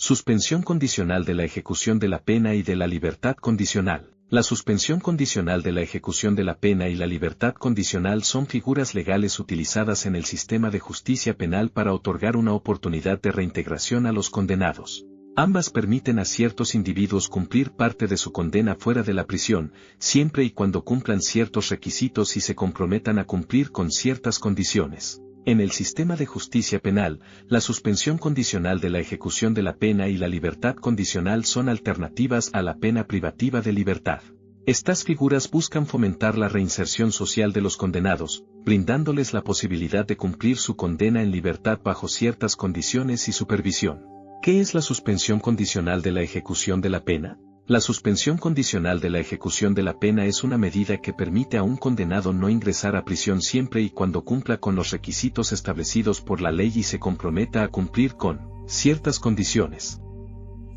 Suspensión condicional de la ejecución de la pena y de la libertad condicional. La suspensión condicional de la ejecución de la pena y la libertad condicional son figuras legales utilizadas en el sistema de justicia penal para otorgar una oportunidad de reintegración a los condenados. Ambas permiten a ciertos individuos cumplir parte de su condena fuera de la prisión, siempre y cuando cumplan ciertos requisitos y se comprometan a cumplir con ciertas condiciones. En el sistema de justicia penal, la suspensión condicional de la ejecución de la pena y la libertad condicional son alternativas a la pena privativa de libertad. Estas figuras buscan fomentar la reinserción social de los condenados, brindándoles la posibilidad de cumplir su condena en libertad bajo ciertas condiciones y supervisión. ¿Qué es la suspensión condicional de la ejecución de la pena? La suspensión condicional de la ejecución de la pena es una medida que permite a un condenado no ingresar a prisión siempre y cuando cumpla con los requisitos establecidos por la ley y se comprometa a cumplir con ciertas condiciones.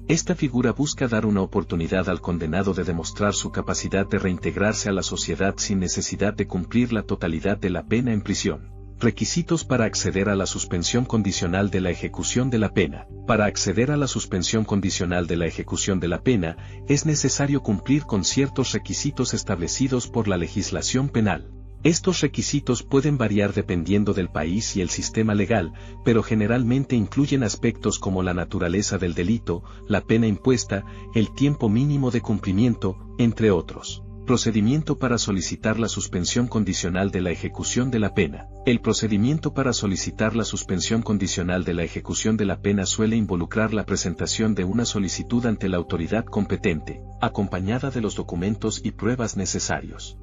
Esta figura busca dar una oportunidad al condenado de demostrar su capacidad de reintegrarse a la sociedad sin necesidad de cumplir la totalidad de la pena en prisión. Requisitos para acceder a la suspensión condicional de la ejecución de la pena. Para acceder a la suspensión condicional de la ejecución de la pena, es necesario cumplir con ciertos requisitos establecidos por la legislación penal. Estos requisitos pueden variar dependiendo del país y el sistema legal, pero generalmente incluyen aspectos como la naturaleza del delito, la pena impuesta, el tiempo mínimo de cumplimiento, entre otros. Procedimiento para solicitar la suspensión condicional de la ejecución de la pena. El procedimiento para solicitar la suspensión condicional de la ejecución de la pena suele involucrar la presentación de una solicitud ante la autoridad competente, acompañada de los documentos y pruebas necesarios.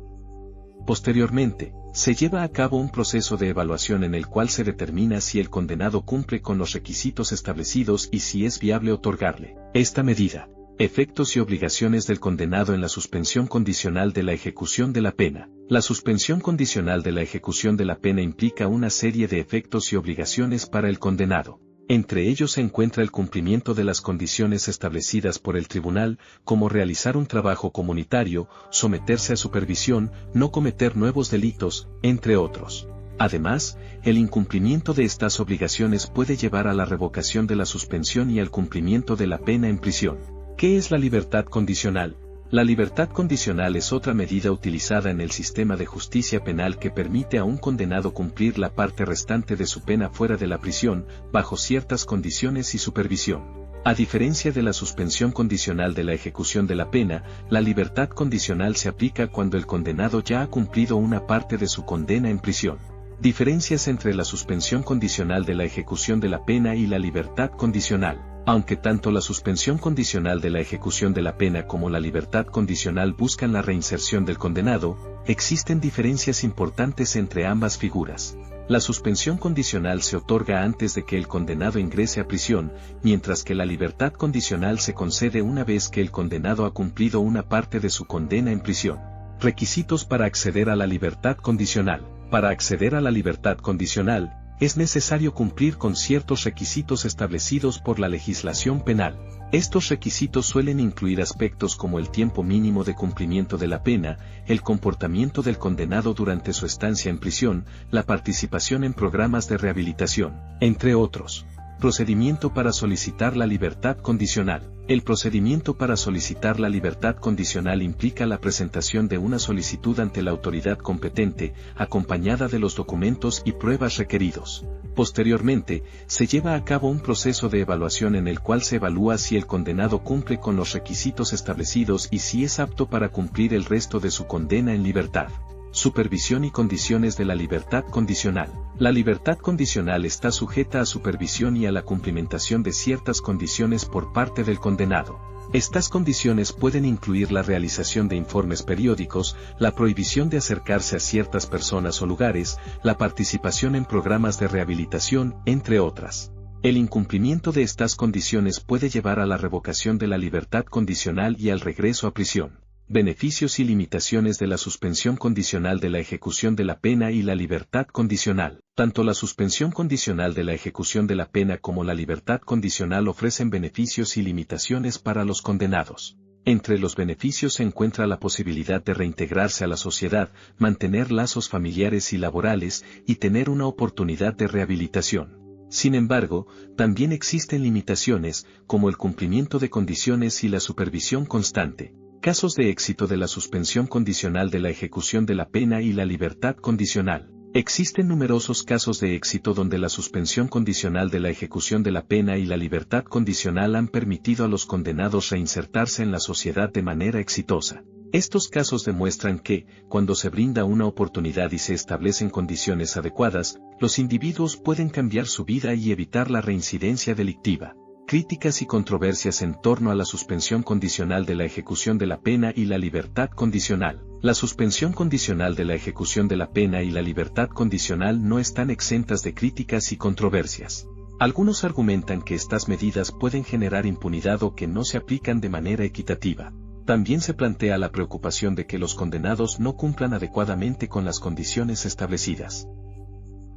Posteriormente, se lleva a cabo un proceso de evaluación en el cual se determina si el condenado cumple con los requisitos establecidos y si es viable otorgarle esta medida. Efectos y obligaciones del condenado en la suspensión condicional de la ejecución de la pena. La suspensión condicional de la ejecución de la pena implica una serie de efectos y obligaciones para el condenado. Entre ellos se encuentra el cumplimiento de las condiciones establecidas por el tribunal, como realizar un trabajo comunitario, someterse a supervisión, no cometer nuevos delitos, entre otros. Además, el incumplimiento de estas obligaciones puede llevar a la revocación de la suspensión y al cumplimiento de la pena en prisión. ¿Qué es la libertad condicional? La libertad condicional es otra medida utilizada en el sistema de justicia penal que permite a un condenado cumplir la parte restante de su pena fuera de la prisión, bajo ciertas condiciones y supervisión. A diferencia de la suspensión condicional de la ejecución de la pena, la libertad condicional se aplica cuando el condenado ya ha cumplido una parte de su condena en prisión. Diferencias entre la suspensión condicional de la ejecución de la pena y la libertad condicional. Aunque tanto la suspensión condicional de la ejecución de la pena como la libertad condicional buscan la reinserción del condenado, existen diferencias importantes entre ambas figuras. La suspensión condicional se otorga antes de que el condenado ingrese a prisión, mientras que la libertad condicional se concede una vez que el condenado ha cumplido una parte de su condena en prisión. Requisitos para acceder a la libertad condicional. Para acceder a la libertad condicional, es necesario cumplir con ciertos requisitos establecidos por la legislación penal. Estos requisitos suelen incluir aspectos como el tiempo mínimo de cumplimiento de la pena, el comportamiento del condenado durante su estancia en prisión, la participación en programas de rehabilitación, entre otros. Procedimiento para solicitar la libertad condicional. El procedimiento para solicitar la libertad condicional implica la presentación de una solicitud ante la autoridad competente, acompañada de los documentos y pruebas requeridos. Posteriormente, se lleva a cabo un proceso de evaluación en el cual se evalúa si el condenado cumple con los requisitos establecidos y si es apto para cumplir el resto de su condena en libertad. Supervisión y condiciones de la libertad condicional. La libertad condicional está sujeta a supervisión y a la cumplimentación de ciertas condiciones por parte del condenado. Estas condiciones pueden incluir la realización de informes periódicos, la prohibición de acercarse a ciertas personas o lugares, la participación en programas de rehabilitación, entre otras. El incumplimiento de estas condiciones puede llevar a la revocación de la libertad condicional y al regreso a prisión. Beneficios y limitaciones de la suspensión condicional de la ejecución de la pena y la libertad condicional. Tanto la suspensión condicional de la ejecución de la pena como la libertad condicional ofrecen beneficios y limitaciones para los condenados. Entre los beneficios se encuentra la posibilidad de reintegrarse a la sociedad, mantener lazos familiares y laborales, y tener una oportunidad de rehabilitación. Sin embargo, también existen limitaciones, como el cumplimiento de condiciones y la supervisión constante. Casos de éxito de la suspensión condicional de la ejecución de la pena y la libertad condicional. Existen numerosos casos de éxito donde la suspensión condicional de la ejecución de la pena y la libertad condicional han permitido a los condenados reinsertarse en la sociedad de manera exitosa. Estos casos demuestran que, cuando se brinda una oportunidad y se establecen condiciones adecuadas, los individuos pueden cambiar su vida y evitar la reincidencia delictiva. Críticas y controversias en torno a la suspensión condicional de la ejecución de la pena y la libertad condicional. La suspensión condicional de la ejecución de la pena y la libertad condicional no están exentas de críticas y controversias. Algunos argumentan que estas medidas pueden generar impunidad o que no se aplican de manera equitativa. También se plantea la preocupación de que los condenados no cumplan adecuadamente con las condiciones establecidas.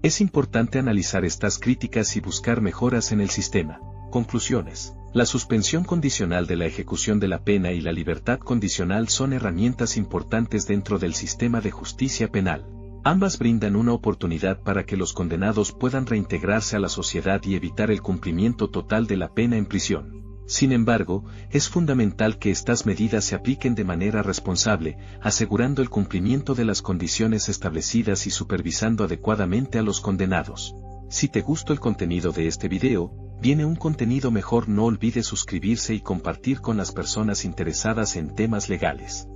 Es importante analizar estas críticas y buscar mejoras en el sistema. Conclusiones. La suspensión condicional de la ejecución de la pena y la libertad condicional son herramientas importantes dentro del sistema de justicia penal. Ambas brindan una oportunidad para que los condenados puedan reintegrarse a la sociedad y evitar el cumplimiento total de la pena en prisión. Sin embargo, es fundamental que estas medidas se apliquen de manera responsable, asegurando el cumplimiento de las condiciones establecidas y supervisando adecuadamente a los condenados. Si te gustó el contenido de este video, viene un contenido mejor. No olvides suscribirse y compartir con las personas interesadas en temas legales.